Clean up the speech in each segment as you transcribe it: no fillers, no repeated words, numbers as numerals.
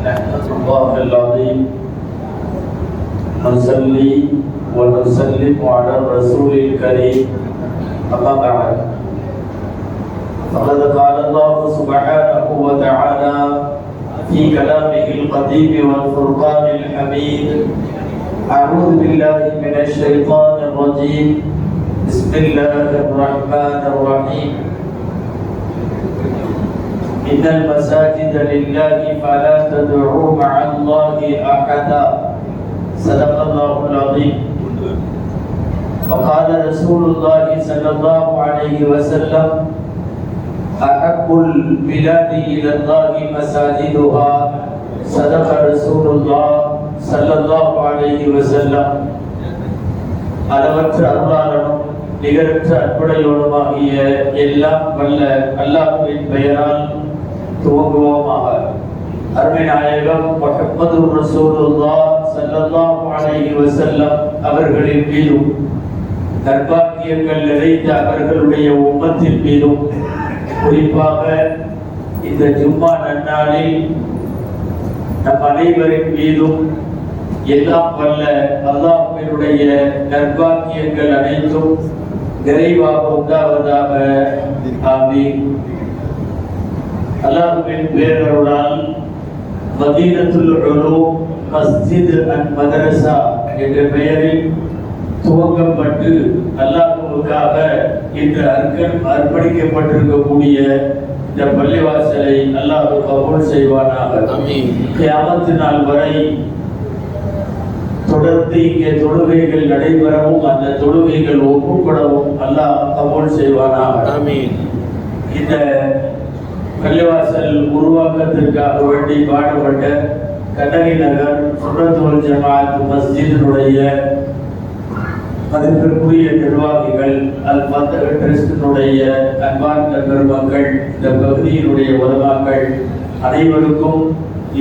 نحمد الله العظيم نصلي ونسلم على الرسول الكريم أما بعد فقد قال الله سبحانه وتعالى في كلامه القديم والفرقان الحميد أعوذ بالله من الشيطان الرجيم بسم الله الرحمن الرحيم إن المساجد لله فلا تدعوا مع الله أحدا صدق الله العظيم وقال رسول الله صلى الله عليه وسلم أحب البلاد إلى الله مساجدها صدق رسول الله صلى الله عليه وسلم அளவற்ற அருளாளனும் நிகரற்ற அற்புடையோடுமாகிய எல்லாம் வல்ல அல்லாஹ்வின் பெயரால் துவங்குவோமாக. அருமை நாயகம் முஹம்மது ரசூலுல்லாஹ் ஸல்லல்லாஹு அலைஹி வஸல்லம் அவர்களின் மீதும் நற்பாக்கியங்கள் நிறைந்த அவர்களுடைய உம்மத்தின் மீதும் குறிப்பாக இந்த ஜும்மா நன்னாளில் நம் அனைவரின் மீதும் எல்லாம் வல்ல அல்லாஹ்வினுடைய நற்பாக்கியங்கள் அனைத்தும் நிறைவாக உண்டாவதாக. ஆமீன். அல்லாஹ்வின் பேரருளால் மதீனத்துல் உலூம் மஸ்ஜித் அண்ட் மதரசா என்ற பெயரில் துவங்கப்பட்டு அல்லாஹ்வுக்காக இன்று அர்ப்பணிக்கப்பட்டிருக்கக்கூடிய இந்த பள்ளிவாசலை அல்லாஹ் கபூல் செய்வானாக. கியாமத் நாள் வரை தொடர்ந்து இங்கே தொழுகைகள் நடைபெறவும் அந்த தொழுகைகள் ஒப்புக்கொள்ளவும் அல்லாஹ் கபூல் செய்வானாக. இந்த பள்ளிவாசல் உருவாக்கத்திற்காக வேண்டி பாடுபட்ட கண்ணகி நகர் சுன்னத்துல் வல் ஜமாஅத் மஸ்ஜிதினுடைய மதிப்பிற்குரிய நிர்வாகிகள் அல் ஃபத்ஹ் ட்ரஸ்டினுடைய அன்பார்ந்த பெருமக்கள், இந்த பகுதியினுடைய உலமாக்கள் அனைவருக்கும்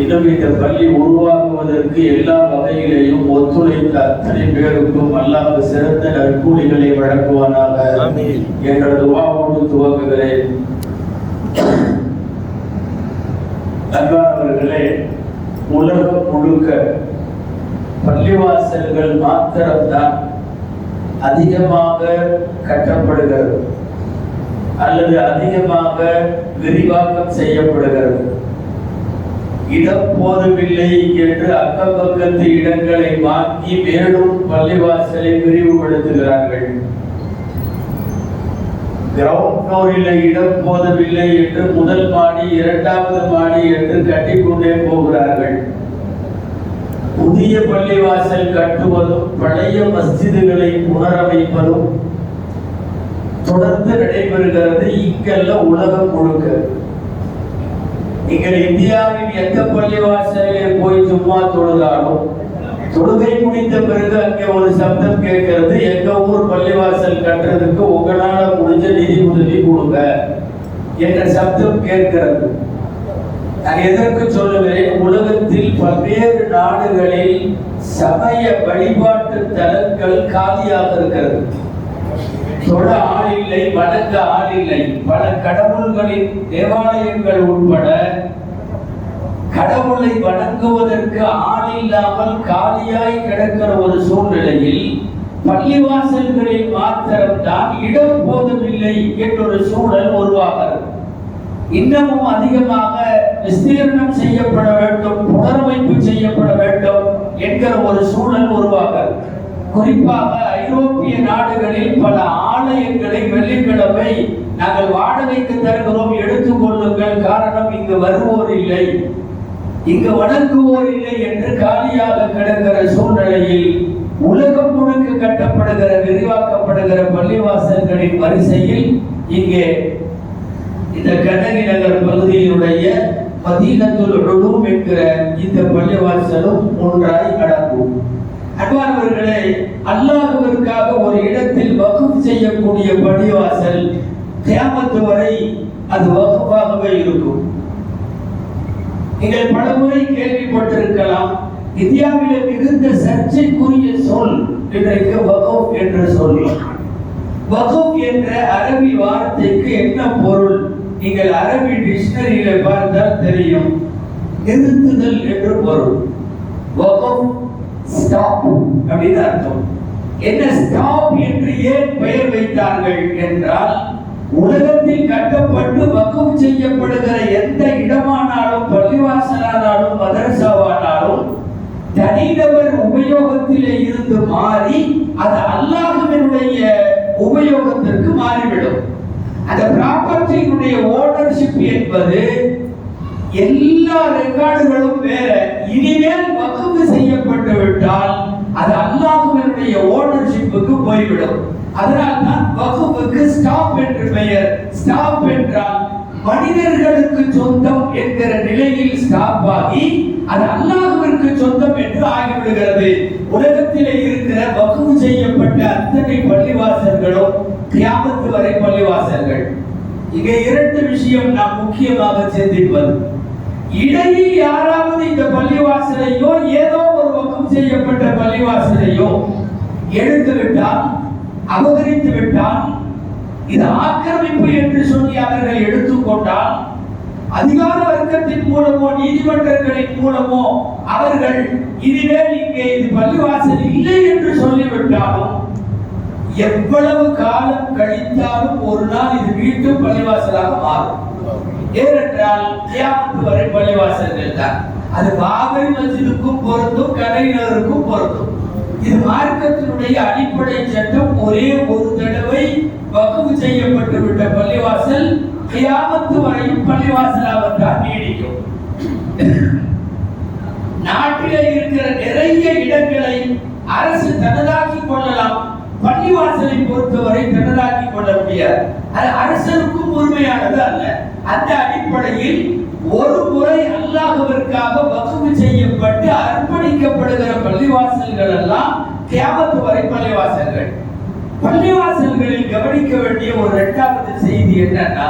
இன்னும் இந்த பள்ளி உருவாக்குவதற்கு எல்லா வகையிலையும் ஒத்துழைத்த அத்தனை பேருக்கும் அல்லாஹ் சிறந்த நற்கூலிகளை வழங்குவானாக என்ற துஆவோடு துவங்குகிறேன். அன்பானவர்களே, உலகம் முழுக்க பள்ளிவாசல்கள் மாத்திரம்தான் அதிகமாக கட்டப்படுகிறது அல்லது அதிகமாக விரிவாக்கம் செய்யப்படுகிறது. இடம் போதவில்லை என்று அக்கம் பக்கத்து இடங்களை வாங்கி மேலும் பள்ளிவாசலை விரிவுபடுத்துகிறார்கள். கிரவுண்ட் ஃப்ளோரில் இடம் போதவில்லை என்று முதல் மாடி இரண்டாவது மாடி என்று கட்டிக்கொண்டே போகிறார்கள். புதிய பள்ளிவாசல் கட்டுவதும் பழைய மஸ்ஜிதுகளை புனரமைப்பதும் தொடர்ந்து நடைபெறுகிறது. இங்கல்ல உலகம் முழுக்க. நீங்கள் இந்தியாவின் எந்த பள்ளிவாசலிலே போய் சும்மா தொழுதாலும் தொழுகை முடிந்த பிறகு அங்கே ஒரு சப்தம் கேட்கிறது, எங்க ஊர் பள்ளிவாசல் கட்டுறதுக்கு உங்களால முடிஞ்ச நிதி உதவி கொடுங்க என்ற சப்தம் கேட்கிறது. நான் எதற்கு சொல்லுகிறேன்? உலகத்தில் பல்வேறு நாடுகளில் சமய வழிபாட்டு தலங்கள் காலியாக இருக்கிறது. தொழ ஆள் இல்லை, வணங்க ஆள் இல்லை. பல கடவுள்களின் தேவாலயங்கள் உட்பட கடவுளை வணங்குவதற்கு ஆள் இல்லாமல் காலியாய் கிடக்கிற ஒரு சூழ்நிலையில் பள்ளிவாசல்களில் மாத்திரம்தான் இடம் போதவில்லை என்றொரு சூழல் உருவாகிறது. இன்னமும் அதிகமாக விஸ்தீர்ணம் செய்யப்பட வேண்டும், புனரமைப்பு செய்யப்பட வேண்டும் என்கிற ஒரு சூழல் உருவாகிறது. குறிப்பாக ஐரோப்பிய நாடுகளில் பல ஆலயங்களை வெள்ளிக்கிழமை நாங்கள் வாடகைக்கு தருகிறோம், எடுத்துக் கொள்ளுங்கள், காரணம் இங்கு வருவோர் இல்லை, இங்கு வணங்குவோர் இல்லை என்று காலியாக கிடக்கிற சூழ்நிலையில் உலகம் முழுக்க கட்டப்படுகிற விரிவாக்கப்படுகிற பள்ளிவாசல்களின் வரிசையில் இங்கே இந்த கண்ணகி நகர் பகுதியினுடைய மதீனத்துல் உலூம் என்கிற இந்த பள்ளிவாசலும் ஒன்றாய் அடங்கும். அன்பானவர்களே, அல்லாஹ்விற்காக ஒரு இடத்தில் வக்ஃப் செய்யக்கூடிய பள்ளிவாசல் கியாமத் வரை அது வக்ஃபாகவே இருக்கும். நீங்கள் பலமுறை கேள்விப்பட்டிருக்கலாம், இந்தியாவிலே மிகுந்த சர்ச்சைக்குரிய சொல் இன்றைக்கு வக்ஃப் என்ற சொல். வக்ஃப் என்ற அரபி வார்த்தைக்கு என்ன பொருள்? நீங்கள் அரபி டிக்ஷனரியில பார்த்தால் தெரியும். நிறுத்துதல் என்று பொருள். வக்ஃப் ஸ்டாப் அப்படின்னு அர்த்தம். என்ன ஸ்டாப் என்று ஏன் பெயர் வைத்தார்கள் என்றால், உலகத்தில் கட்டப்பட்டு வக்ஃப் செய்யப்படுகிற எந்த இடமானாலும், பள்ளிவாசலானாலும், மதரசாவானாலும், தனிநபர் உபயோகத்திலே இருந்து மாறி அது அல்லாஹ்வினுடைய உபயோகத்திற்கு மாறிவிடும். அந்த ப்ராப்பர்ட்டியினுடைய ஓனர்ஷிப் என்பது எல்லா ரெக்கார்டுகளும் வேற. இனிமேல் வக்ஃப் செய்யப்பட்டு விட்டால் அது அல்லாஹ்வினுடைய ஓனர்ஷிப்புக்கு போய்விடும். அதனால்தான் வக்ஃபுக்கு ஸ்டாப் என்று பெயர். ஸ்டாப் என்றால் மனிதர்களுக்கு சொந்தம் என்கிற நிலையில் ஸ்டாப் ஆகி அது அல்லாஹ்விற்கு சொந்தம் என்று ஆகிவிடுகிறது. உலகத்திலே இருக்கிற வக்ஃப் செய்யப்பட்ட அத்தனை பள்ளிவாசல்களும் கியாமத் வரை பள்ளிவாசல்கள். இங்கே இரண்டு விஷயம் நாம் முக்கியமாக சிந்திப்பது. இடையில் யாராவது இந்த பள்ளிவாசலையோ ஏதோ ஒரு வக்ஃப் செய்யப்பட்ட பள்ளிவாசலையோ எடுத்து விட்டால், அபகரித்து விட்டால், இது ஆக்கிரமிப்பு என்று சொல்லி அவர்கள் எடுத்துக்கொண்டால், அதிகார வர்க்கத்தின் மூலமோ நீதிமன்றங்களின் மூலமோ அவர்கள் இனிமேல் இங்கே இது பள்ளிவாசல் இல்லை என்று சொல்லிவிட்டாலும், எவ்வளவு காலம் கழித்தாலும் ஒரு நாள் இது வீட்டு பள்ளிவாசலாக மாறும். ஏனென்றால் கியாமத் வரை பள்ளிவாசல்கள் தான். அது பாபரி மஸ்ஜிதுக்கும் பொருந்தும், கலைஞருக்கும் பொருந்தும். இது மார்க்கத்தினுடைய அடிப்படை சட்டம். ஒரே ஒரு தடவை வக்ஃப் செய்யப்பட்டு விட்ட பள்ளிவாசல் கியாமத் வரையும் பள்ளிவாசலாகத்தான் நீடிக்கும். நாட்டிலே இருக்கிற நிறைய இடங்களை அரசு தனதாக்கி கொள்ளலாம். பள்ளிவாசலை பொறுத்தவரை தனதாக்கி கொள்ள முடியாது. அது அரசனுக்கும் உரிமையானது அல்ல. அந்த அடிப்படையில் ஒரு முறை அல்லாஹ்விற்காக வக்ஃப் செய்யப்பட்டு அர்ப்பணிக்கப்படுகிற பள்ளிவாசல்கள் எல்லாம் கியாமத் வரை பள்ளிவாசல்கள். பள்ளிவாசல்களில் கவனிக்க வேண்டிய ஒரு இரண்டாவது செய்தி என்னன்னா,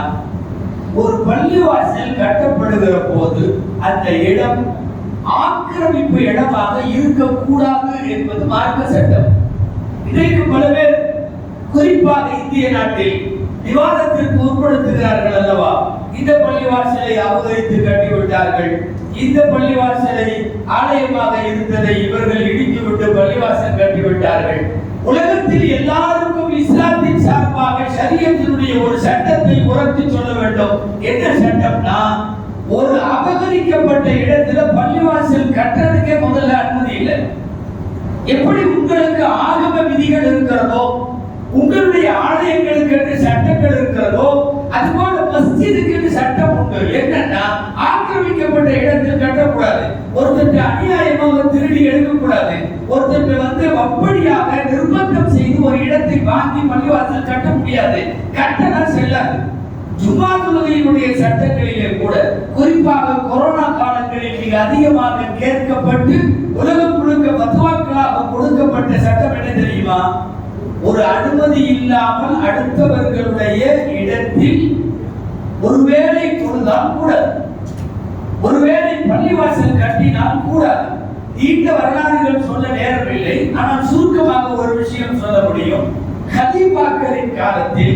ஒரு பள்ளிவாசல் கட்டப்படுகிற போது அந்த இடம் ஆக்கிரமிப்பு இடமாக இருக்கக்கூடாது என்பது மார்க்க சட்டம். இன்றைக்கு பல பேர் குறிப்பாக இந்திய நாட்டில் விவாதத்திற்கு உட்படுத்துகிறார்கள் அல்லவா. இந்த பள்ளிவாசலை அபகரித்து கட்டிவிட்டார்கள், இந்த பள்ளிவாசலை ஆலயமாக இருந்ததை இவர்கள் இடித்துவிட்டு பள்ளிவாசல் கட்டிவிட்டார்கள். உலகத்தில் எல்லாருக்கும் இஸ்லாத்தின் சார்பாக ஷரியத்தினுடைய ஒரு சட்டத்தை உரத்தி சொல்ல வேண்டும். என்ன சட்டம்னா, ஒரு அபகரிக்கப்பட்ட இடத்துல பள்ளிவாசல் கட்டுறதுக்கே முதல்ல அனுமதி இல்லை. எப்படி உங்களுக்கு ஆகம விதிகள் இருக்கிறதோ, உங்களுடைய ஆலயங்களுக்கு என்று சட்டங்கள் இருக்கிறதோ, அதுபோல மஸ்ஜிதுக்கு என்று சட்டம் உண்டு. என்னன்னா, ஆக்கிரமிக்கப்பட்ட இடத்தில் கட்டக்கூடாது. ஒருத்தர் அநியாயமாக திருடி எடுக்கக்கூடாது. ஒருத்தர் அப்படியாக நிர்பந்தம் செய்து ஒரு இடத்தை வாங்கி பள்ளிவாசல் கட்ட முடியாது. கட்டணா செல்லாது. ஜும்மா தொழுகையினுடைய சட்டங்களிலே கூட, குறிப்பாக கொரோனா காலங்களில் மிக அதிகமாக கேட்கப்பட்டு உலகம் முழுக்க ஃபத்வாக்களாக கொடுக்கப்பட்ட சட்டம் என்ன தெரியுமா? ஒரு அனுமதி இல்லாமல் அடுத்தவர்களுடைய இடத்தில் ஒருவேளை தொழுதால் கூடாது, ஒருவேளை பள்ளிவாசல் கட்டினால் கூடாது. நீண்ட வரலாறுகள் சொல்ல நேரமில்லை, ஆனால் சுருக்கமாக ஒரு விஷயம் சொல்ல முடியும். கலீஃபாக்களின் காலத்தில்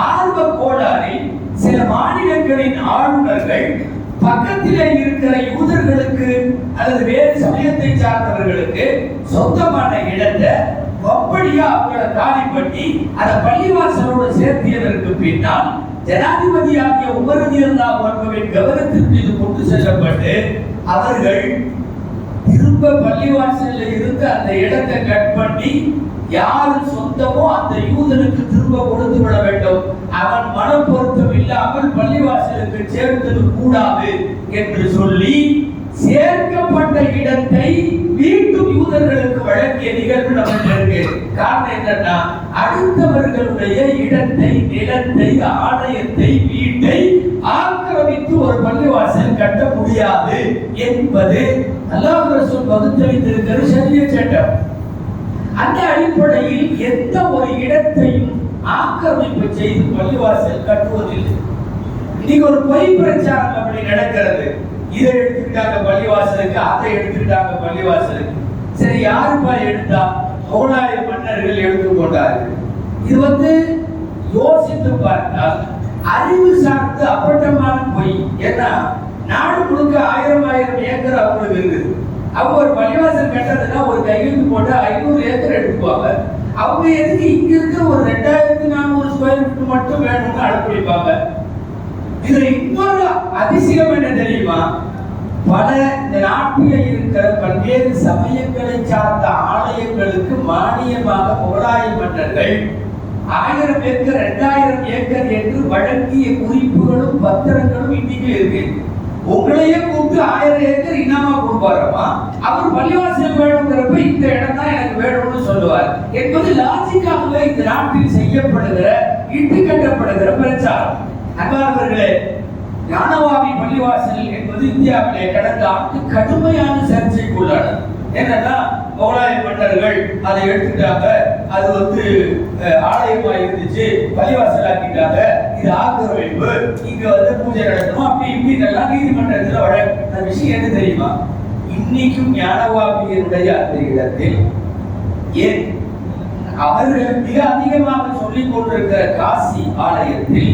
ஆர்வ கோளாறில் சில மாநிலங்களின் ஆளுநர்கள் பக்கத்திலே இருக்கிற யூதர்களுக்கு அல்லது வேறு சமயத்தை சார்ந்தவர்களுக்கு சொந்தமான இடத்தை அப்படியே அவங்களை காலி பண்ணி அதை பள்ளிவாசலோடு சேர்த்தியதற்கு பின்னால் ஜனாதிபதியாகிய உமர் ரலியல்லாஹு அன்ஹுவின் கவனத்திற்கு இது கொண்டு செல்லப்பட்டு அவர்கள் திரும்ப பள்ளிவாசல்ல இருந்து அந்த இடத்தை கட் பண்ணி யாரு சொந்தமோ அந்த யூதனுக்கு திரும்ப கொடுத்து விட வேண்டும். அவன் மனம் பொருத்தம் இல்லாமல் பள்ளிவாசலுக்கு சேர்த்தது கூடாது என்று சொல்லி சேர்க்கப்பட்ட இடத்தை மீண்டும் யூதர்களுக்கு வழங்கிய நிகழ்வு நமக்கு இருக்கு. காரணம் என்னன்னா, அடுத்தவர்களுடைய இடத்தை, நிலத்தை, ஆலயத்தை, வீட்டை ஆக்கிரமித்து ஒரு பள்ளிவாசல் கட்ட முடியாது என்பது அல்லாஹ் ரசூல் வகுத்தளித்திருக்கிற ஷரியத் சட்டம். அந்த அடிப்படையில் எந்த ஒரு இடத்தையும் ஆக்கிரமிப்பு செய்து பள்ளிவாசல் கட்டுவதில்லை. இன்னைக்கு ஒரு பொய் பிரச்சாரம் அப்படி நடக்கிறது. இதை எடுத்துக்கிட்டாங்க பள்ளிவாசலுக்கு, அதை எடுத்துக்கிட்டாங்க பள்ளிவாசலுக்கு. சரி, யாருப்பா எடுத்தா? முகலாய மன்னர்கள் எடுத்துக்கொண்டார்கள். இது யோசித்து பார்த்தால் அறிவு சார்ந்து அப்பட்டமான பொய். ஏன்னா நாடு முழுக்க 1000 அவங்களுக்கு இருக்குது. அவங்க ஒரு பள்ளிவாசல் கட்டுறதுன்னா ஒரு கையெழுத்து போட்டு 500 ஏக்கர் எடுத்துக்குவாங்க. அவங்க எதுக்கு இங்க இருக்கிற ஒரு 2400 ஸ்கொயர் ஃபீட் மட்டும் வேணும்னு அனுப்பிப்பாங்க. இதுல இன்னொரு அதிசயம் என்ன தெரியுமா? பல இந்த நாட்டில் இருக்கிற பல்வேறு சமயங்களை சார்ந்த ஆலயங்களுக்கு மானியமாக முகலாய மன்னர்கள் 1000 ஏக்கர் 2000 ஏக்கர் என்று வழங்கிய குறிப்புகளும் பத்திரங்களும் இன்னைக்கு இருக்கு. உங்களையே கூப்பிட்டு 1000 ஏக்கர் இனாமா கொடுப்பாரமா, அவர் பள்ளிவாசல் வேணுங்கிறப்ப இந்த இடம் தான் எனக்கு வேணும்னு சொல்லுவார் என்பது லாஜிக்காகவே இந்த நாட்டில் செய்யப்படுகிற இட்டு கட்டப்படுகிற பிரச்சாரம். அன்பானவர்களே, ஞானவாபி பள்ளிவாசல் என்பது இந்தியாவிலே கடந்த ஆண்டு கடுமையான சர்ச்சைக்குள்ளானது. என்னன்னா முகலாய மன்னர்கள் அதை எடுத்துட்டாங்க, அது ஆலயமா இருந்துச்சு, பள்ளிவாசல் ஆக்கிட்டாங்க, இது ஆக்கிரமிப்பு, இங்க பூஜை நடத்தணும், அப்படி இப்படி எல்லாம் நீதிமன்றத்தில் வழங்கின விஷயம் என்ன தெரியுமா? இன்னைக்கும் ஞானவாபியருடைய அந்த இடத்தில் ஏன் அவர்கள் மிக அதிகமாக சொல்லிக் கொண்டிருக்கிற காசி ஆலயத்தில்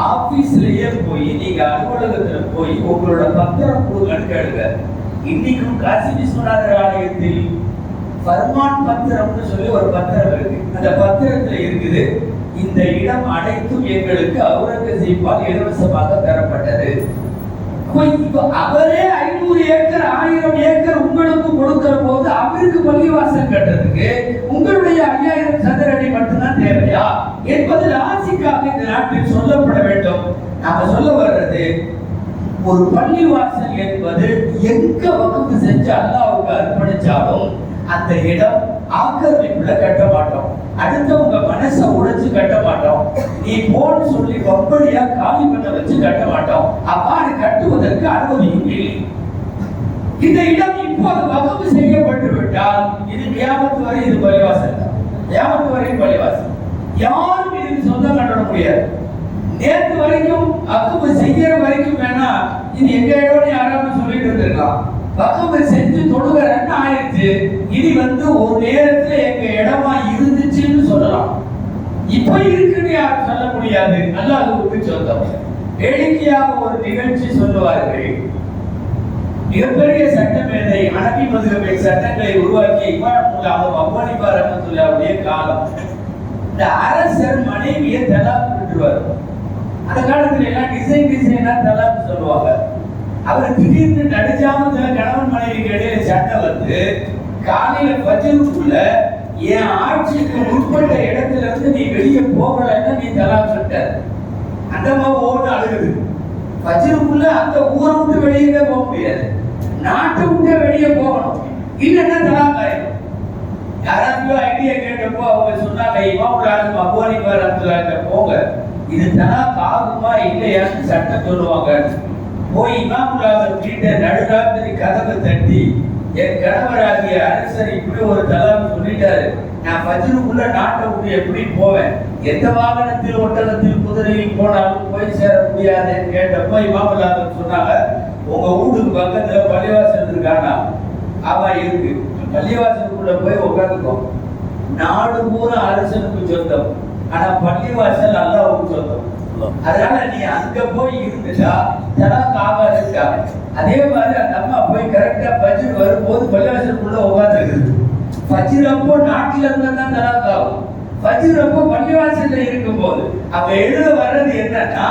ஆபீஸ்லயே போய் நீங்க அலுவலகத்துல போய் உங்களோட பத்திரம் கொடுங்கன்னு கேளுங்க. இன்னைக்கும் காசி விஸ்வநாதர் ஆலயத்தில் ஃபர்மான் பத்திரம்னு சொல்லி ஒரு பத்திரம் இருக்கு. அந்த பத்திரத்துல இருக்குது, இந்த இடம் அனைத்தும் எங்களுக்கு அவுரங்கசீப்பால் இலவசமாக தரப்பட்டது. அவரே 500 ஏக்கர் 1000 ஏக்கர் உங்களுக்கு கொடுக்கிற போது அவருக்கு பள்ளிவாசல் கட்டுறதுக்கு உங்களுடைய 5000 சதுர அடி மட்டும்தான் தேவையா என்பது லாஜிக்காக இந்த நாட்டில் சொல்லப்பட வேண்டும். நாம சொல்ல வர்றது, ஒரு பள்ளிவாசல் என்பது எங்க வகுப்பு செஞ்சு அல்லாஹ்வுக்கு அர்ப்பணிச்சாலும் அந்த இடம் ஆக்கிரமிப்புல கட்ட மாட்டோம், அடுத்தவங்க மனசை உடைச்சு கட்ட மாட்டோம், நீ போன்னு சொல்லி வம்படியா காலி பண்ண வச்சு கட்ட மாட்டோம். அவ்வாறு கட்டுவதற்கு அனுமதியும் இல்லை. இந்த இடம் இப்போது வகுப்பு செய்யப்பட்டு விட்டால் இது கியாமத் வரை இது பள்ளிவாசல் தான். கியாமத் வரை பள்ளிவாசல், யாரும் இதுக்கு சொந்தம் கட்ட முடியாது. நேற்று வரைக்கும் வகுப்பு செய்யற வரைக்கும் வேணா இது எங்க இடம்னு யாராவது சொல்லிட்டு இருந்திருக்கலாம். வகுப்பு செஞ்சு தொழுகிறன்னு ஆயிடுச்சு, இது ஒரு நேரத்துல எங்க இடமா இருந்துச்சுன்னு சொல்லலாம். இப்ப இருக்குன்னு யாரும் சொல்ல முடியாது. அல்லாஹ்வுக்கு சொந்தம். வேடிக்கையாக ஒரு நிகழ்ச்சி சொல்லுவார்கள். மிகப்பெரிய சட்டமேதை ஹனபி மதுஹபின் சட்டங்களை உருவாக்கிய இமாம் அபூ ஹனீஃபா ரஹ்மத்துல்லாஹி காலம், இந்த அரசர் மனைவியை தலாக் விட்டுருவார். அந்த காலத்துல எல்லாம் டிசைனா தலாக் சொல்லுவாங்க. அவர் திடீர்னு நடுஜாமத்துல கணவன் மனைவிக்கு இடையில சண்டை காலையில ஃபஜ்ருக்குள்ள என் ஆட்சிக்கு உட்பட்ட இடத்துல இருந்து நீ வெளியே போகலன்னா நீ தலாக் விட்ட. அந்த மாதிரி ஓடு அழுகுது. ஃபஜ்ருக்குள்ள அந்த ஊரை விட்டு வெளியே போக முடியாது, நாட்டை விட்டு வெளியே போகணும், இல்லைன்னா தலாக் ஆயிடும். யாராவது ஐடியா கேட்டப்போ அவங்க சொன்னாங்க, இமாம் அபூ ஹனீஃபா ரஹ்மத்துல்லாஹி போங்க, இது தலாக் ஆகுமா இல்லையான்னு சட்டம் சொல்லுவாங்க. போய் இமாமுல்லாஹ் வீட்டை நடுராத்திரி கதவை தட்டி, என் கணவராகிய அரசர் இப்படி ஒரு தலாக் சொல்லிட்டாரு, நான் ஃபஜ்ருக்குள்ள நாட்டை விட்டு எப்படி போவேன், எந்த வாகனத்தில் ஒட்டகத்தில் குதிரையில் போனாலும் போய் சேர முடியாதுன்னு கேட்டப்போ இமாமுல்லாஹ் சொன்னாங்க, உங்க வீட்டுக்கு பக்கத்துல பள்ளிவாசல் இருக்கானா? ஆமா இருக்கு, பள்ளிவாசலுக்குள்ள போய் உட்காந்துக்கோ. நாடு பூரா அரசனுக்கு சொந்தம், ஆனா பள்ளிவாசல் அல்லாஹ்வுக்கு சொந்தம். அதனால நீ அங்க போய் இருந்துட்டா தலாக் ஆகாதுட்டா. அதே மாதிரி அந்த அம்மா போய் கரெக்டா ஃபஜ்ர் வரும்போது பள்ளிவாசலுக்குள்ள உட்கார்ந்துருக்குது. ஃபஜ்ர் அப்போ நாட்டில இருந்தா தான் தலாக் ஆகும், ஃபஜ்ர் அப்போ பள்ளிவாசல்ல இருக்கும்போது அப்ப எழுத வர்றது என்னன்னா,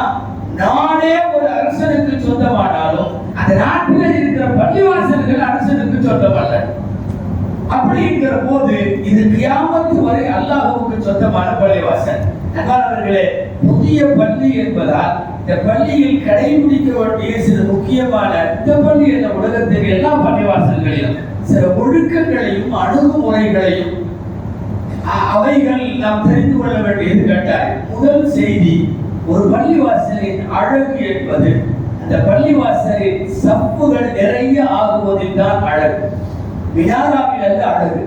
நானே ஒரு அரசனுக்கு சொந்தமானாலும் அந்த நாட்டில் இருக்கிற பள்ளிவாசல்கள் அரசனுக்கு சொந்தமல்ல. அப்படிங்கிற போது இது கியாமத் வரை அல்லாஹ்வுக்கு சொந்தமான பள்ளிவாசல். அன்பானவர்களே, புதிய பள்ளி என்பதால் இந்த பள்ளியில் கடைபிடிக்க வேண்டிய சில முக்கியமான, இந்த பள்ளி என்ற உலகத்தில் எல்லா பள்ளிவாசல்களிலும் சில ஒழுக்கங்களையும் அணுகுமுறைகளையும் அவைகள் நாம் தெரிந்து கொள்ள வேண்டியது கட்டாயம். முதல் செய்தி, ஒரு பள்ளிவாசலின் அழகு என்பது அந்த பள்ளிவாசலின் சப்புகள் நிறைய ஆகுவதில் தான் அழகு. மினாராவில் அல்ல அழகு,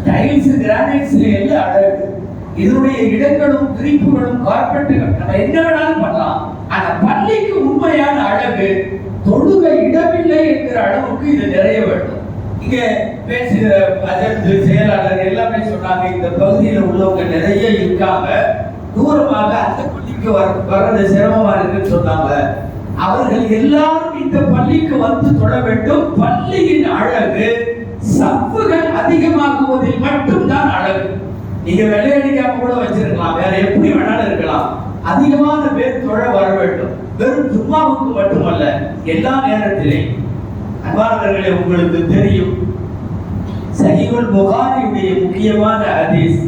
டைல்ஸ் கிரானைட்ஸ்ல அல்ல அழகு. இதனுடைய இடங்களும் விரிப்புகளும் கார்பெட்டுகள் நம்ம என்ன வேணாலும் பண்ணலாம். ஆனா பள்ளிக்கு உண்மையான அழகு தொழுக இடமில்லை என்கிற அளவுக்கு இது நிறைய வேண்டும். இங்க பேசுகிற அதற்கு செயலாளர் எல்லாமே சொன்னாங்க, இந்த பகுதியில் உள்ளவங்க நிறைய இருக்காங்க, தூரமாக அந்த பள்ளிக்கு வர்றது சிரமமா இருக்குன்னு சொன்னாங்க. அவர்கள் எல்லாரும் இந்த பள்ளிக்கு வந்து தொழ வேண்டும். பள்ளியின் அழகு சப்புகள் அதிகமாகுவதில் மட்டும்தான் அழகு. நீங்க வெள்ளையடிக்காம கூட வச்சிருக்கலாம், வேற எப்படி வேணாலும் இருக்கலாம். அதிகமான பேர் தொழ வர வேண்டும். வெறும் ஜும்மாவுக்கு மட்டுமல்ல, எல்லா நேரத்திலேயும். அன்பானவர்களே, உங்களுக்கு தெரியும் சஹீஹுல் புகாரியுடைய முக்கியமான ஹதீஸ்,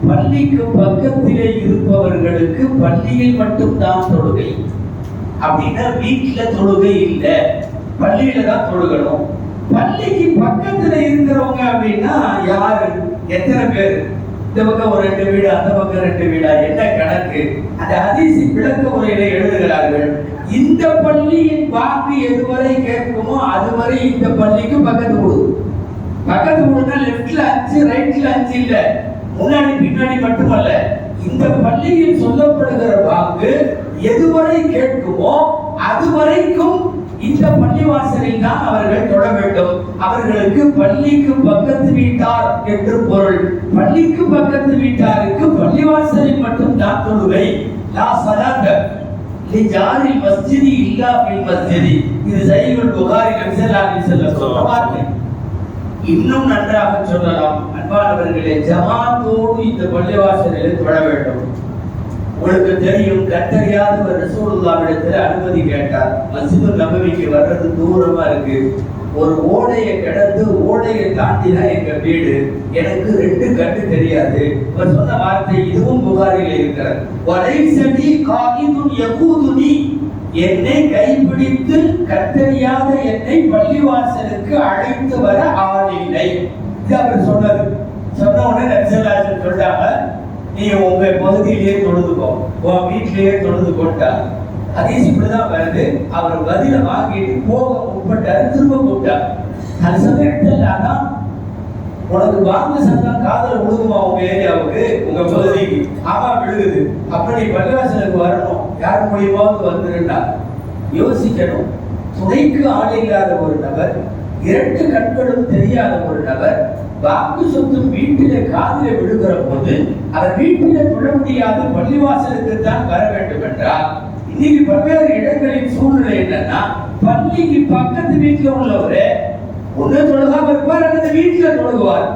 பள்ளிக்கு பக்கத்திலே இருப்பவர்களுக்கு பள்ளியில் மட்டும்தான் தொழுகை. அப்படின்னா வீட்டுல தொழுகை இல்லை, பள்ளியில தான் தொழுகணும். பள்ளிக்கு பக்கத்துல இருக்கிறவங்க அப்படின்னா யாரு, எத்தனை பேர்? இந்த பக்கம் ஒரு 2 வீடு, அந்த பக்கம் 2 வீடா, என்ன கணக்கு? அந்த ஹதீஸ் விளக்க முறையில எழுதுகிறார்கள், இந்த பள்ளியின் வாக்கு எதுவரை கேட்குமோ அதுவரை இந்த பள்ளிக்கு பக்கத்து வீடு. பக்கத்து வீடுனா லெஃப்ட்ல 5 ரைட்ல 5 இல்ல, முன்னாடி பின்னாடி மட்டுமல்ல. இந்த பள்ளியில் சொல்லப்படுகிற வாக்கு எதுவரை கேட்குமோ அதுவரைக்கும் இந்த பள்ளிவாசலில் தான் அவர்கள் தொழ வேண்டும். அவர்களுக்கு பள்ளிக்கு பக்கத்து வீட்டார் என்று பொருள். பள்ளிக்கு பக்கத்து வீட்டாருக்கு பள்ளிவாசலில் மட்டும் தான் தொழுகை. லா ஸலாத லிஜாரில் மஸ்ஜிதி இல்லா ஃபில் மஸ்ஜிதி. இது சஹீஹுல் புகாரி நபி ஸல்லல்லாஹு அலைஹி வஸல்லம் சொன்ன வார்த்தை. இன்னும் நன்றாக சொல்லலாம், அன்பானவர்களே, ஜமாத்தோடு இந்த பள்ளிவாசலில் தொழ வேண்டும். உங்களுக்கு தெரியும், கண்டறியாதவர் ரசூலுல்லாஹ்விடத்தில் அனுமதி கேட்டார். மஸ்ஜிது நபவிக்கு வர்றது தூரமா இருக்கு, ஒரு ஓடையை கடந்து ஓடையை தாண்டினா எங்க வீடு, எனக்கு 2 கண்ணு தெரியாது. அவர் சொன்ன வார்த்தை இதுவும் புகாரில் இருக்கிறது. வலைசடி காயிதுன் யகூதுனி, என்னை கைப்பிடித்து கண்டறியாத என்னை பள்ளிவாசலுக்கு அழைத்து வர ஆள் இல்லை. இது அவர் சொன்னது. சொன்ன உடனே நபிசல்லாஹு சொல்றாங்க, நீ உங்க பகுதியிலேயே தொழுதுக்கோ, உன் வீட்டிலேயே தொழுதுக்கோட்டா. ஹதீஸ் இப்படிதான் வருது. அவர் பதில வாங்கிட்டு போக முற்பட்டாரு, திரும்ப கூப்பிட்டார். அது சமயத்தான் உனக்கு வாங்க சத்தம் காதல விழுகுமா உங்க ஏரியாவுக்கு, உங்க பகுதிக்கு? ஆமா விழுகுது. அப்படி பள்ளிவாசலுக்கு வரணும், யார் மூலியமாவது வந்துருந்தா யோசிக்கணும். துணைக்கு ஆள் இல்லாத ஒரு நபர், 2 கண்களும் தெரியாத ஒரு நபர், வாக்கு சொத்தும் வீட்டிலே காதிலே விழுகிற போது அவர் வீட்டிலே தொழ முடியாது, பள்ளிவாசலுக்கு தான் வர வேண்டும் என்றால், இன்னைக்கு பல்வேறு இடங்களின் சூழ்நிலை என்னன்னா, பள்ளிக்கு பக்கத்து வீட்டில் உள்ளவரே ஒண்ணு தொழுகாம இருப்பார் அல்லது வீட்டில் தொழுகுவார்.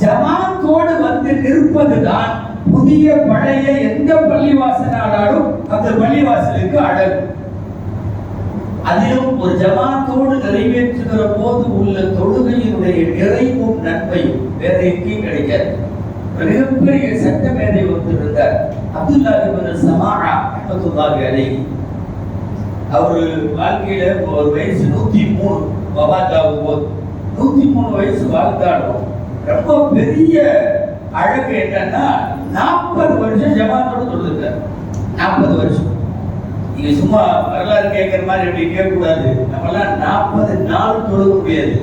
ஜமாத்தோடு வந்து நிற்பதுதான் புதிய பழைய எந்த பள்ளிவாசலாலும் அந்த பள்ளிவாசலுக்கு அழகு. அதிலும் ஒரு ஜமாத்தோடு நிறைவேற்றுகிற போது உள்ள தொழுகையினுடைய நிறைவும் நன்மையும் வேற எங்கேயும் கிடைக்காது. மிகப்பெரிய சட்டமேதை வந்திருந்தார், அப்துல்லாஹ் இப்னு ஸமாஆ ரஹ்மத்துல்லாஹி அலைஹி. அவரு வாழ்க்கையில ஒரு வயசு 103 வபாத்தாகும் போது, 103 வயசு வாழ்ந்தாலும் ரொம்ப பெரிய அழகு என்னன்னா 40 வருஷம் ஜமாத்தோடு தொழுதுட்டார். 40 வருஷம். நீங்க சும்மா வரலாறு கேட்கிற மாதிரி எப்படி கேட்க கூடாது. நம்மளாம் 40 நாள் தொழுக முடியாது.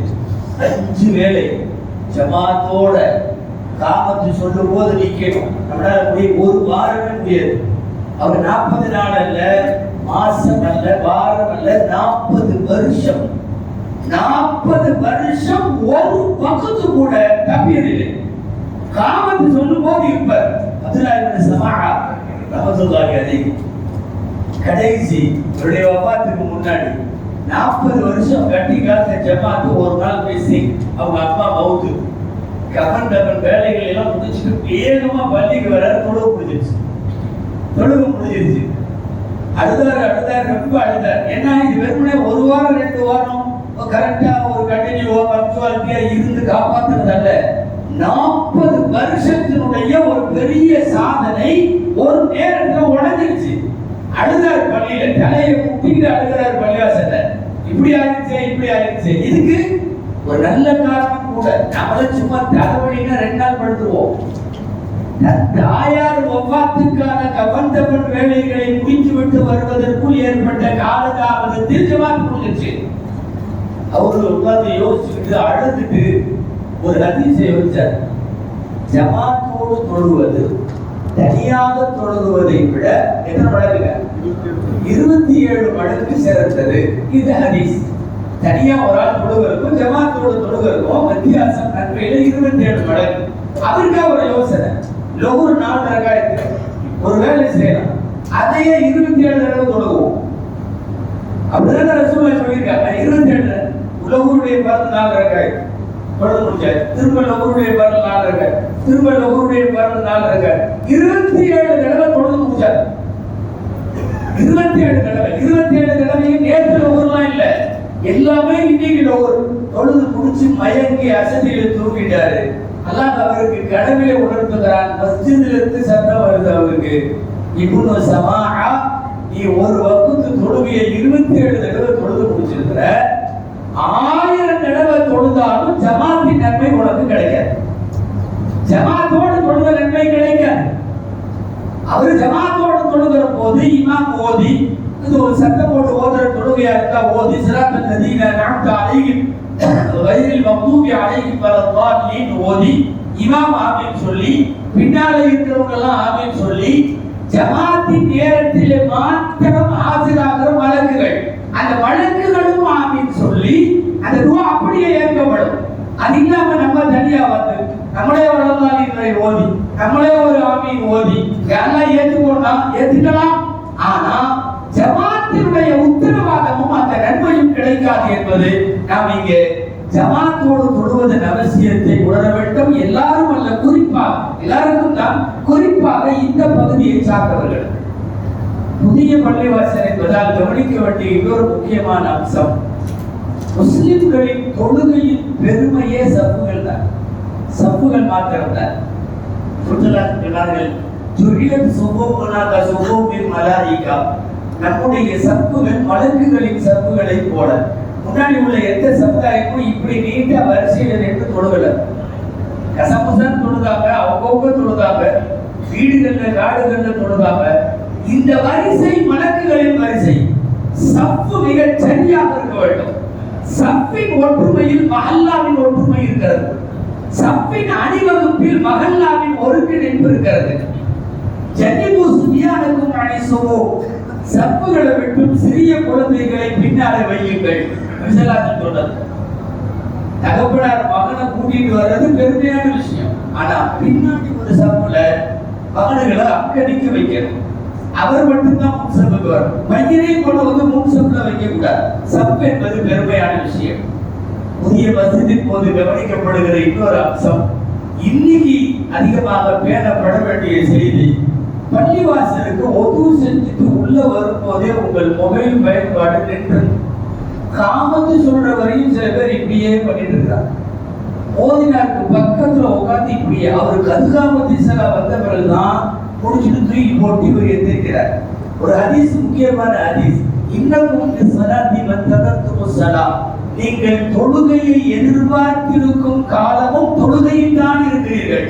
5 வேளை ஜமாத்தோட காமத்து சொல்லும் போது நிக்கணும். நம்மளால முடியும், ஒரு வாரமே முடியாது. அவர் 40 நாள் அல்ல, மாசம் அல்ல, வாரம் அல்ல, 40 வருஷம். 40 வருஷம் ஒரு பக்கத்து கூட தப்பீர் இல்லை. காமத்து சொல்லும் போது இருப்பார். அப்துல்லாஹ் இப்னு ஸமாஆ ரஹ்மத்துல்லாஹி அலைஹி கடைசி அவருடைய வஃபாத்துக்கு முன்னாடி 40 வருஷம் கட்டி காத்த ஜமாத்து ஒரு நாள் பேசி அவங்க அப்பா மவுத்து, கஃன் டஃபன் வேலைகள் எல்லாம் முடிச்சுட்டு வேகமா பள்ளிக்கு வர தொழுக முடிஞ்சிருச்சு. அழுதார், ரொம்ப அழுதார். ஏன்னா இது வெறுமனே ஒரு வாரம் 2 வாரம் கரெக்டா ஒரு கண்டினியூவா பக்துவாலிட்டியா இருந்து காப்பாத்துறதல்ல. 40 வருஷத்தினுடைய ஒரு பெரிய சாதனை ஒரு நேரத்துல உடைஞ்சிருச்சு. அழுதார் பள்ளியில, தலையை முட்டிட்டு அழுகிறார் பள்ளிவாசல்ல. இப்படி ஆயிடுச்சு. இதுக்கு ஒரு நல்ல காரணம் கூட. நம்மள சும்மா தலைவலின்னா 2 நாள் படுத்துவோம். தாயார் வஃபாத்துக்கான கஃன் தஃபன் வேலைகளை முடித்துவிட்டு வருவதற்குள் ஏற்பட்ட காலதாமதத்தில் ஜமாத் முடிஞ்சிருச்சு. அவரு உட்கார்ந்து யோசிச்சுட்டு அழுதுட்டு ஒரு ஹதீஸை வச்சார். ஜமாத்தோடு தொழுவது தனியாக தொழுவதை விட எத்தனை மடங்குங்க? 27 மடங்கு சிறந்தது. இது ஹதீஸ். தனியா ஒரு ஆள் தொழுகிறதுக்கும் ஜமாத்தோடு தொழுகிறதுக்கும் வித்தியாசம் நன்மையில 27 மடங்கு. அவருக்கா ஒரு யோசனை, ஒரு 4 ரக்காயத்து ஒரு வேலை செய்யலாம், அதையே 27 தடவை தொழுவோம். அப்படிதான் ரசூலுல்லாஹ் சொல்லியிருக்காங்க. 27 லஹூருடைய பரல் 4 ரக்காத் தொழுது முடிச்சாச்சு. திரும்ப லஹூருடைய பரல் 4 ரக்காத், திரும்ப லஹூருடைய பரல் 4 ரக்காத், 27 தடவை தொழுது முடிச்சாரு. 27 தடவை. 27 தடவையும் நேற்று லஹூர்லாம் இல்ல, எல்லாமே இன்னைக்கு லஹூர். தொழுது முடிச்சு மயங்கி அசதியில தூங்கிட்டாரு. அல்லாஹ் அவருக்கு கனவிலே உணர்த்துகிறான். மஸ்ஜிதில் இருந்து சத்தம் வருது அவருக்கு, இப்னு சமாஆ, நீ ஒரு வக்து தொழுகையை 27 தடவை தொழுது முடிச்சிருக்கிற, 1000 தடவை தொழுதாலும் ஜமாத்தின் நன்மை உனக்கு கிடைக்காது. ஜமாத்தோடு தொழுத நன்மை கிடைக்காது. அவர் ஜமாத்தோடு தொழுகிற போது இமாம் ஓதி, இது ஒரு சத்தம் போட்டு ஓதுற தொழுகையா இருக்கா, ஓதி சிராத்தல் லதீன அன்அம்த அலைஹிம் கைரில் மக்தூபி அலைஹிம் வலல்லாஹீன் ஓதி இமாம் ஆமீன் சொல்லி, பின்னால இருக்கிறவங்க எல்லாம் ஆமீன் சொல்லி, ஜமாத்தின் நேரத்திலே மாத்திரம் ஆஜராகிற வழக்குகள், அந்த வழக்குகளும் ஆமீன் சொல்லி அந்த துஆ அப்படியே ஏற்கப்படும். அது இல்லாம நம்ம தனியா வந்து நம்மளே வலல்லாஹீனை ஓதி நம்மளே ஒரு ஆமீன் ஓதி எல்லாம் ஏற்றுக்கொண்டா ஏற்றுக்கலாம். ஆனா ஜமாத்தினுடைய உத்தரவாதமும் அந்த நன்மையும் கிடைக்காது என்பது நாம் இங்கே ஜமாத்தோடு தொழுவதன் அவசியத்தை உணர வேண்டும். எல்லாரும் அல்ல, குறிப்பாக எல்லாருக்கும் தான், குறிப்பாக இந்த பகுதியை சார்ந்தவர்கள். புதிய பள்ளிவாசல் என்பதால் கவனிக்க வேண்டிய இன்னொரு முக்கியமான அம்சம், முஸ்லிம்களின் தொழுகையின் பெருமையே சப்புகள் தான். சப்புகள் மாத்திரம் தான். சொன்னார்கள், நம்முடைய சப்புகள் மலக்குகளின் சப்புகளை போல. முன்னாடி உள்ள எந்த சமுதாயமும் இப்படி நீண்ட வரிசையில் நின்று தொழுகல. கசமுசன் தொழுதாங்க, அவங்க தொழுதாங்க, வீடுகள்ல காடுகள்ல தொழுதாங்க. இந்த வரிசை மலக்குகளின் வரிசை. சப்பு மிக சரியாக இருக்க வேண்டும். சப்பின் ஒற்றுமையில் மஹல்லாவின் ஒற்றுமை இருக்கிறது. சப்பின் அணிவகுப்பில் மஹல்லாவின் ஒருங்கிணைப்பு இருக்கிறது. ஜன்னிபு சுபியானுக்கும் அணிசுவோ, சப்புகளை விட்டும் சிறிய குழந்தைகளை பின்னாலே வையுங்கள். தகப்பனார் மகனை கூட்டிட்டு வர்றது பெருமையான விஷயம். ஆனா பின்னாடி ஒரு சப்புல மகன்களை அக்கடிக்க வைக்கணும். அவர் மட்டும்தான் முன் சப்புக்கு வரும். மையனை கொண்டு வந்து முன் சப்புல வைக்க கூடாது. சப்பு என்பது பெருமையான விஷயம். புதிய மஸ்ஜிதின் போது கவனிக்கப்படுகிற இன்னொரு அம்சம், இன்னைக்கு அதிகமாக பேணப்பட வேண்டிய செய்தி, பள்ளிவாசலுக்கு ஒது செஞ்சுட்டு உள்ள வரும்போதே உங்கள் மொபைல் பயன்பாடு நின்று காமத்து சொல்ற வரையும் சில பேர் இப்படியே பண்ணிட்டு இருக்கிறாங்க. மோதினாருக்கு பக்கத்துல உட்காந்து இப்படியே அவருக்கு அதுகாமத்தி சலா வந்த பிறகுதான் முடிச்சுட்டு தூக்கி போட்டு இவர் எந்திருக்கிறார். ஒரு ஹதீஸ், முக்கியமான ஹதீஸ், இன்னமும் சலாத்தி வந்ததற்கு சலா, நீங்கள் தொழுகையை எதிர்பார்த்திருக்கும் காலமும் தொழுகையில் தான் இருக்கிறீர்கள்.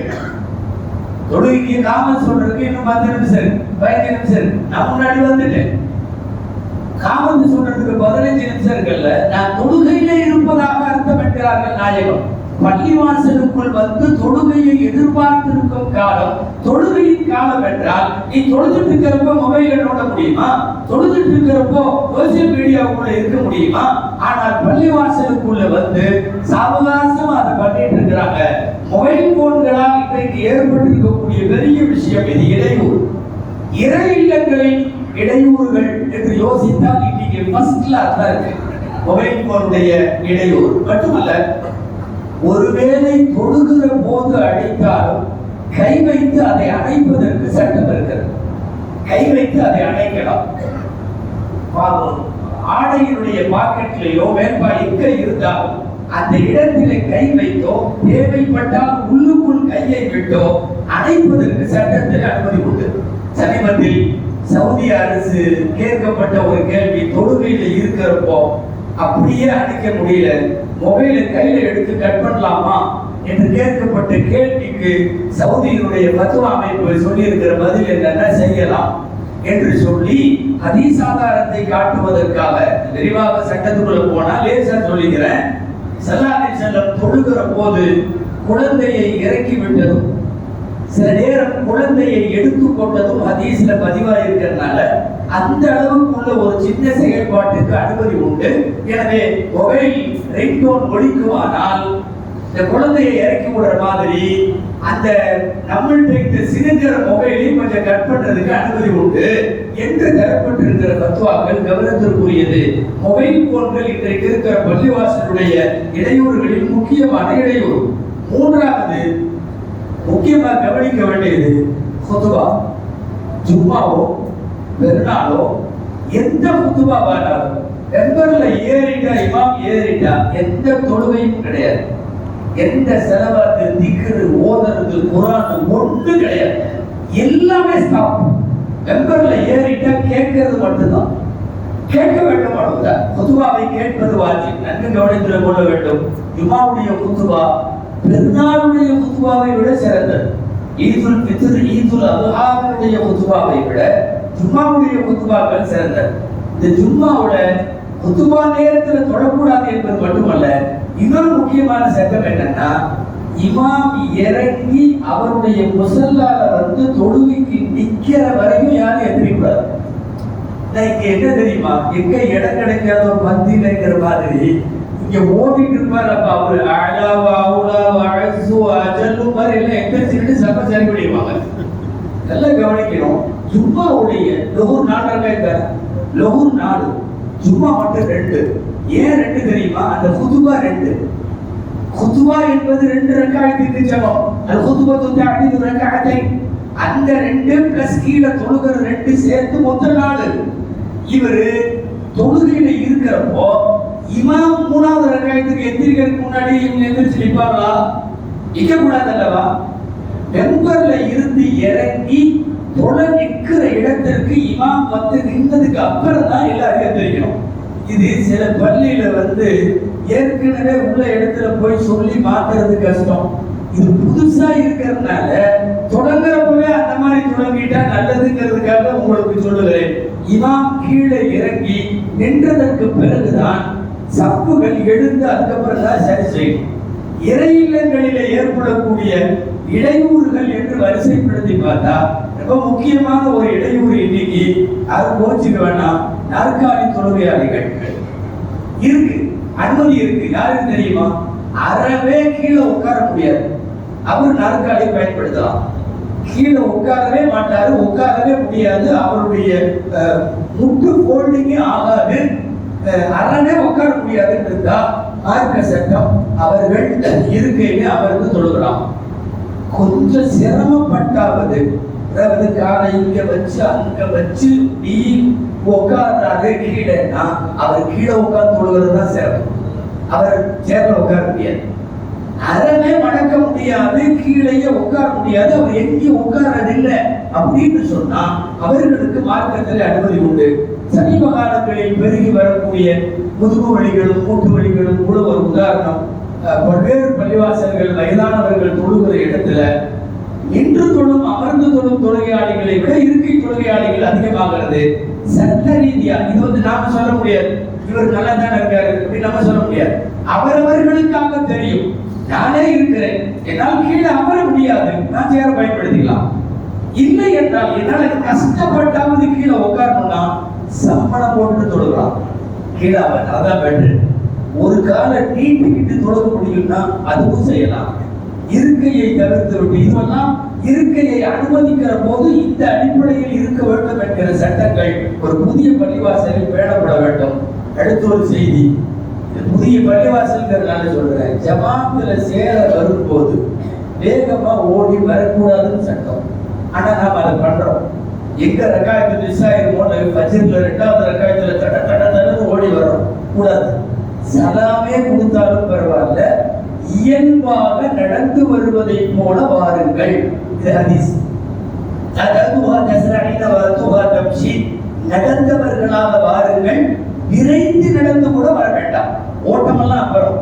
தொழுகைக்கு காமம் சொல்றதுக்கு இன்னும் 10 நிமிஷம் 15 நிமிஷம் நான் முன்னாடி வந்துட்டேன். காமம் சொல்றதுக்கு 15 நிமிஷம் இருக்குல்ல, நான் தொழுகையில இருப்பதாக அர்த்தம் என்கிறார்கள் நாயகம். பள்ளிவாசலுக்குள் வந்து தொழுகையை எதிர்பார்த்திருக்கும் காலம் தொழுகையின் காலம் என்றால், நீ தொழுதுட்டு இருக்கிறப்போ மொபைல நோட முடியுமா? தொழுதுட்டு இருக்கிறப்போ சோசியல் மீடியாவுக்குள்ள இருக்க முடியுமா? ஆனால் பள்ளிவாசலுக்குள்ள வந்து சாவகாசம் அதை பண்ணிட்டு இருக்கிறாங்க. மொபைல் போன்களால் இன்றைக்கு ஏற்பட்டிருக்கக்கூடிய பெரிய விஷயம் இது இடையூறு. இறை இல்லங்களில் இடையூறுகள் என்று யோசித்தால் இன்னைக்கு ஃபர்ஸ்ட் கிளாஸ் தான் இருக்கு மொபைல் போனுடைய இடையூறு. மட்டுமல்ல, ஒருவேளை தொழுகிற போது அழைத்தாலும் கை வைத்து அதை அணைப்பதற்கு சட்டம் இருக்கிறது. கை வைத்து அதை அணைக்கலாம். ஆடையினுடைய பாக்கெட்டிலேயோ மேற்பா எங்க இருந்தாலும் அந்த இடத்திலே கை வைத்தோ, தேவைப்பட்டால் உள்ளுக்குள் கையை விட்டோ அணைப்பதற்கு சட்டத்தில் அனுமதி உண்டு. சமீபத்தில் சவுதி அரசு கேட்கப்பட்ட ஒரு கேள்வி, தொழுகையில இருக்கிறப்போ அப்படியே அணைக்க முடியல, மொபைலை கையில எடுத்து கட் பண்ணலாமா என்று கேட்கப்பட்ட கேள்விக்கு சவுதியினுடைய ஃபத்வா அமைப்பு சொல்லி இருக்கிற பதில் என்னன்னா, செய்யலாம் என்று சொல்லி ஹதீஸ் ஆதாரத்தை காட்டுவதற்காக விரிவாக சட்டத்துக்குள்ள போனா லேசா சொல்லிக்கிறேன். ஸல்லல்லாஹு அலைஹி வஸல்லம் தொழுகிற போது குழந்தையை இறக்கி விட்டதும் சில நேரம் குழந்தையை எடுத்துக்கொண்டதும் ஹதீஸ்ல பதிவாயிருக்கிறதுனால அந்த அளவுக்கு உள்ள ஒரு சின்ன செயல்பாட்டுக்கு அனுமதி உண்டு. எனவே மொபைல் ரிங்டோன் ஒலிக்குமானால் இந்த குழந்தையை இறக்கி விடுற மாதிரி அந்த நம்மள்கிட்ட இந்த சிறுங்கிற மொபைலையும் கொஞ்சம் கட் பண்றதுக்கு அனுமதி உண்டு என்று தரப்பட்டிருக்கிற தத்துவாக்கள் கவனத்திற்குரியது. மொபைல் போன்கள் இன்றைக்கு இருக்கிற பள்ளிவாசலுடைய இடையூறுகளில் முக்கியமான இடையூறு. மூன்றாவது முக்கியமாக கவனிக்க வேண்டியது குதுபா, ஜும்மாவோ பெருநாளோ எந்த குதுபாவானாலும் மெம்பர்ல ஏறிட்டா இமாம் ஏறிட்டா எந்த தொழுகையும் கிடையாது, எந்த செலவாத்து திக்ரு ஓதுறது குர்ஆன் ஒண்ணு கிடையாது, எல்லாமே ஸ்டாப். மெம்பர்ல ஏறிட்டா கேட்கறது மட்டும்தான், கேட்க வேண்டும் அவ்வளவுதான். குதுபாவை கேட்பது வாஜிப், நன்கு கவனத்தில் கொள்ள வேண்டும். ஜும்மாவுடைய குதுபா பெருநாளுடைய குதுபாவை விட சிறந்தது. ஈதுல் ஃபித்ர் ஈதுல் அத்ஹாவுடைய குதுபாவை விட ஜும்மாவுடைய குதுபாக்கள் சிறந்தது. இந்த ஜும்மாவோட குதுபா நேரத்தில் தொடக்கூடாது என்பது மட்டுமல்ல, இன்னொரு முக்கியமான சட்டம் என்னன்னா, இமாம் இறங்கி அவருடைய முசல்லால வந்து தொழுகைக்கு நிக்கிற வரையும் யாரும் எந்திரிக்கூடாது. இன்னைக்கு என்ன தெரியுமா, எங்க இடம் கிடைக்காத ஒரு பந்திங்கிற மாதிரி இங்க ஓடிட்டு இருப்பாரு. அப்ப அவரு அழாவா அவுலாவா அழசு அஜல்லு மாதிரி எல்லாம் எந்திரிச்சுட்டு சப்ப சரி பண்ணிடுவாங்க. நல்லா கவனிக்கணும். ஜும்மாவுடைய லொஹூர் 4 ரக்காத், லொஹூர் 4, ஜும்மா மட்டும் 2. ஏன் 2 தெரியுமா? அந்த குதுபா 2. குதுபா என்பது 2 ரக்காத்துக்கு சமம். அது குதுபத்து தஅதீது ரக்காத்தை. அந்த 2 பிளஸ் கீழ தொழுகிற 2 சேர்த்து மொத்தம் 4. இவரு தொழுகையில இருக்கிறப்போ இமாம் 3வது ரக்காத்துக்கு எந்திரிக்கிறதுக்கு முன்னாடி இவங்க எந்திரிச்சு நிப்பாங்களா? நிக்க கூடாது அல்லவா? மெம்பர்ல இருந்து இறங்கி தொழ நிற்கிற இடத்திற்கு இமாம் வந்து நின்றதுக்கு அப்புறம் தான் எல்லாரும் எந்திரிக்கணும். இது சில பள்ளியில வந்து ஏற்கனவே உள்ள இடத்துல போய் சொல்லி மாத்துறது கஷ்டம். இது புதுசா இருக்கிறதுனால தொடங்குறப்பவே அந்த மாதிரி தொடங்கிட்டா நல்லதுங்கிறதுக்காக உங்களுக்கு சொல்லுகிறேன். இமாம் கீழே இறங்கி நின்றதற்கு பிறகுதான் சப்புகள் எழுந்து அதுக்கப்புறம் தான் சரி செய்யும். இறை இல்லங்களிலே ஏற்படக்கூடிய இடையூறுகள் என்று வரிசைப்படுத்தி பார்த்தா ரொம்ப முக்கியமான ஒரு இடையூறு இன்னைக்கு அது கோச்சிக்க வேண்டாம். நாற்காலி தொழுகையாளிகள் இருக்கு, அனுமதி இருக்கு. யாருக்கு தெரியுமா? அறவே கீழே உட்கார முடியாது, அவர் நாற்காலி பயன்படுத்தலாம். கீழே உட்காரவே மாட்டாரு, உட்காரவே முடியாது, அவருடைய முட்டு போல்டிங்கே ஆகாது, அறவே உட்கார முடியாதுன்னு இருந்தா மார்க்க சட்டம் அவர்கள் இருக்கையிலே அவருக்கு தொழுகிறான். கொஞ்சம் சிரமப்பட்டாவது, அதாவது காலை இங்க வச்சு அங்க வச்சு நீ உட்கார்றாரு கீழேன்னா அவர் கீழே உட்கார்ந்து தொழுகிறது தான் சிரமம். அவர் சேர்ல உட்கார முடியாது, அறவே மடக்க முடியாது, கீழேயே உட்கார முடியாது, அவர் எங்கேயும் உட்காரதில்லை அப்படின்னு சொன்னா அவர்களுக்கு மார்க்கத்தில் அனுமதி உண்டு. சமீப காலங்களில் பெருகி வரக்கூடிய முதுகு வலிகளும் மூட்டு வலிகளும் கூட ஒரு உதாரணம். பல்வேறு பள்ளிவாசல்கள் வயதானவர்கள் தொழுகிற இடத்துல நின்று தொழும் அமர்ந்து தொழும் தொழுகையாளிகளை விட இருக்கை தொழுகையாளிகள் அதிகமாகிறது. சட்ட ரீதியா இது வந்து நாம சொல்ல முடியாது, இவர் நல்லா தான் இருக்காரு அப்படின்னு நம்ம சொல்ல முடியாது. அவரவர்களுக்காக தெரியும். நானே இருக்கிறேன், என்னால் கீழே அமர முடியாது, நான் சேர பயன்படுத்திக்கலாம். இல்லை என்றால் என்னால கஷ்டப்பட்டாவது கீழே உட்காரணும்னா சம்பளம் போட்டு தொழுகிறான் கீழே, அவன் அதான் பெட்ரு. ஒரு காலை நீட்டிக்கிட்டு தொழுக முடியும்னா அதுவும் செய்யலாம். இருக்கையை தவிர்த்து விட்டு இதுவெல்லாம் இருக்கையை அனுமதிக்கிற போது இந்த அடிப்படையில் இருக்க வேண்டும் என்கிற சட்டங்கள் ஒரு புதிய பள்ளிவாசலில் பேணப்பட வேண்டும். அடுத்த ஒரு செய்தி, புதிய பள்ளிவாசல்ங்கிறதுனால சொல்றேன், ஜமாத்துல சேர வரும்போது வேகமா ஓடி வரக்கூடாதுன்னு சட்டம். ஆனா நாம அதை பண்றோம். எங்க ரக்காயத்து மிஸ் ஆயிருமோ, பட்ஜெட்ல 2வது ரக்காயத்துல தட தட தடன்னு ஓடி வர்றோம். கூடாது. சலாமே கொடுத்தாலும் பரவாயில்ல, இயல்பாக நடந்து வருவதை போல வாருங்கள். இது ஹதீஸ். நடந்தவர்களாக வாருங்கள், விரைந்து நடந்து கூட வர வேண்டாம். ஓட்டமெல்லாம் அப்புறம்,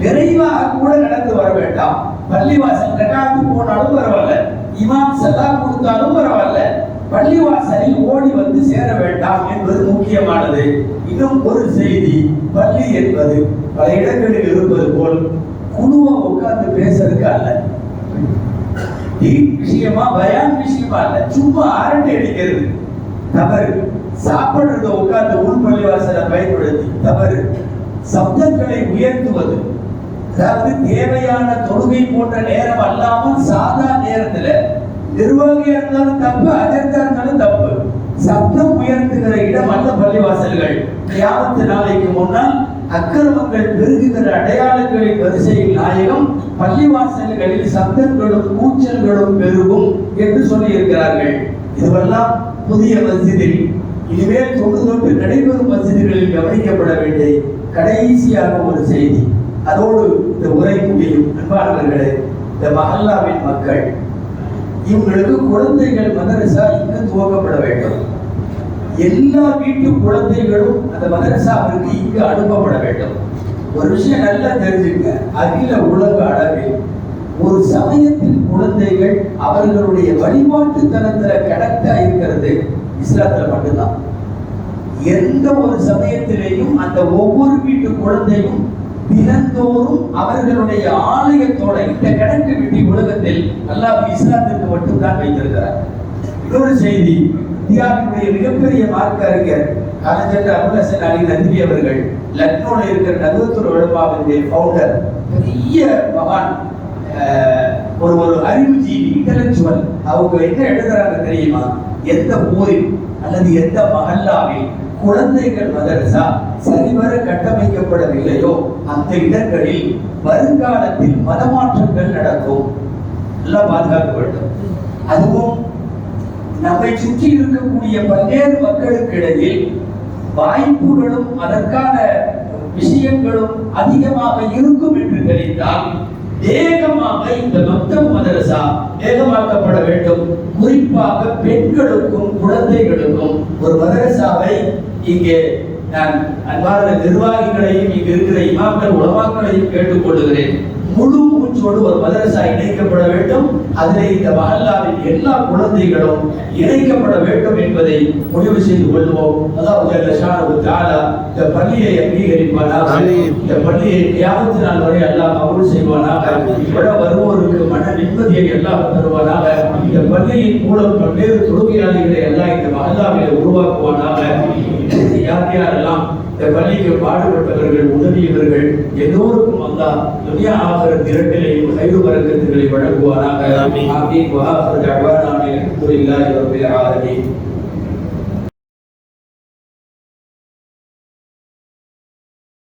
விரைவாக கூட நடந்து வர வேண்டாம். பள்ளிவாசல் ரக்காத்து போனாலும் பரவாயில்ல, இமாம் சலாம் கொடுத்தாலும் பரவாயில்ல, பள்ளிவாசலில் ஓடி வந்து சேர வேண்டாம் என்பது முக்கியமானது. இன்னும் ஒரு செய்தி, பள்ளி என்பது பல இடங்களில் இருப்பது போல் குழுவா உட்கார்ந்து பேசுறதுக்கு அல்ல, விஷயமா பயான் விஷயமா அல்ல, சும்மா அரட்டை அடிக்கிறது தவறு. சாப்பிடுறத உட்கார்ந்து உள் பள்ளிவாசலை பயன்படுத்தி தவறு. சப்தங்களை உயர்த்துவது, அதாவது தேவையான தொழுகை போன்ற நேரம் அல்லாமல் சாதா நேரத்துல நிர்வாகியா இருந்தாலும் தப்பு, அஜர்த்தா இருந்தாலும் தப்பு. சப்தம் உயர்த்துகிற இடம் அல்ல பள்ளிவாசல்கள். கியாமத்து நாளைக்கு முன்னால் அக்கிரமங்கள் பெருகுகிற அடையாளங்களின் வரிசையில் நாயகம் பள்ளிவாசல்களில் சப்தங்களும் கூச்சல்களும் பெருகும் என்று சொல்லி இருக்கிறார்கள். இதுவெல்லாம் புதிய மஸ்ஜிதில் இனிமேல் தொன்று நடைபெறும் மஸ்ஜிதுகளில் கவனிக்கப்பட வேண்டிய கடைசியாக ஒரு செய்தி. அதோடு இந்த உரை முடியும். அன்பானவர்களே, இந்த மஹல்லாவின் மக்கள், இவங்களுக்கு குழந்தைகள் மதரசா இங்கு துவக்கப்பட வேண்டும். எல்லா வீட்டு குழந்தைகளும் அந்த மதரசாவிற்கு இங்கு அனுப்பப்பட வேண்டும். ஒரு விஷயம் நல்லா தெரிஞ்சுங்க, அகில உலக அளவில் ஒரு சமயத்தின் குழந்தைகள் அவர்களுடைய வழிபாட்டு தனத்துல கனெக்டா இருக்கிறது இஸ்லாத்துல மட்டும்தான். எந்த ஒரு சமயத்திலேயும் அந்த ஒவ்வொரு வீட்டு குழந்தையும் தினந்தோறும் அவர்களுடைய ஆலயத்தோட இந்த கணக்கு விட்டி உலகத்தில் அல்லாஹ் இஸ்லாத்திற்கு மட்டும்தான் வைத்திருக்கிறார். இன்னொரு செய்தி, இந்தியாவினுடைய மிகப்பெரிய மார்க்க அறிஞர் காலஞ்சென்ற அபுல் ஹசன் அலி நந்தி அவர்கள் லக்னோல இருக்கிற நதுவத்துல் உலமாவினுடைய ஃபவுண்டர், பெரிய மகான், ஒரு அறிவுஜீவி, இன்டலெக்சுவல். அவங்க என்ன எழுதுறாங்க தெரியுமா? எந்த ஊரில் அல்லது எந்த மஹல்லாவில் குழந்தைகள் மதரசா சரிவர கட்டமைக்கப்படவில்லையோ அந்த இடங்களில் வருங்காலத்தில் மதமாற்றங்கள் நடக்கும். எல்லாம் பாதுகாக்க வேண்டும். அதுவும் நம்மை சுற்றி இருக்கக்கூடிய பல்வேறு மக்களுக்கு இடையில் வாய்ப்புகளும் அதற்கான விஷயங்களும் அதிகமாக இருக்கும் என்று தெரிந்தால் வேகமாக இந்த மக்தப் மதரசா வேகமாக்கப்பட வேண்டும். குறிப்பாக பெண்களுக்கும் குழந்தைகளுக்கும் ஒரு மதரசாவை இங்கே நான் அன்பார்ந்த நிர்வாகிகளையும் இங்கு இருக்கிற இமாம்கள் உலமாக்களையும் கேட்டுக்கொள்கிறேன். முழு மூச்சோடு ஒரு மதரசா இணைக்கப்பட வேண்டும். அதிலே இந்த மஹல்லாவின் எல்லா குழந்தைகளும் இணைக்கப்பட வேண்டும் என்பதை முடிவு செய்து கொள்வோம். அல்லாஹ் இந்த பள்ளியை அங்கீகரிப்பானாக, இந்த பள்ளியை கியாமத் நாள் வரை அல்லாஹ் கபூல் செய்வானாக. இவ்வள வருவோருக்கு மன நிம்மதியை அல்லாஹ் தருவானாக. இந்த பள்ளியின் மூலம் பல்வேறு தொழுகையாளிகளை எல்லாம் இந்த மஹல்லாவிலே உருவாக்குவானாக. யார் யாரெல்லாம் இந்த பள்ளிக்கு பாடுபட்டவர்கள், உதவியவர்கள் எல்லோருக்கும் அல்லாஹ் துன்யா ஆகிரத் இரண்டிலேயும் கைது பரக்கத்துகளை வழங்குவானாக. ஆமீன். வஆஹிரு தஅவானா அல்ஹம்துலில்லாஹி ரப்பில் ஆலமீன்.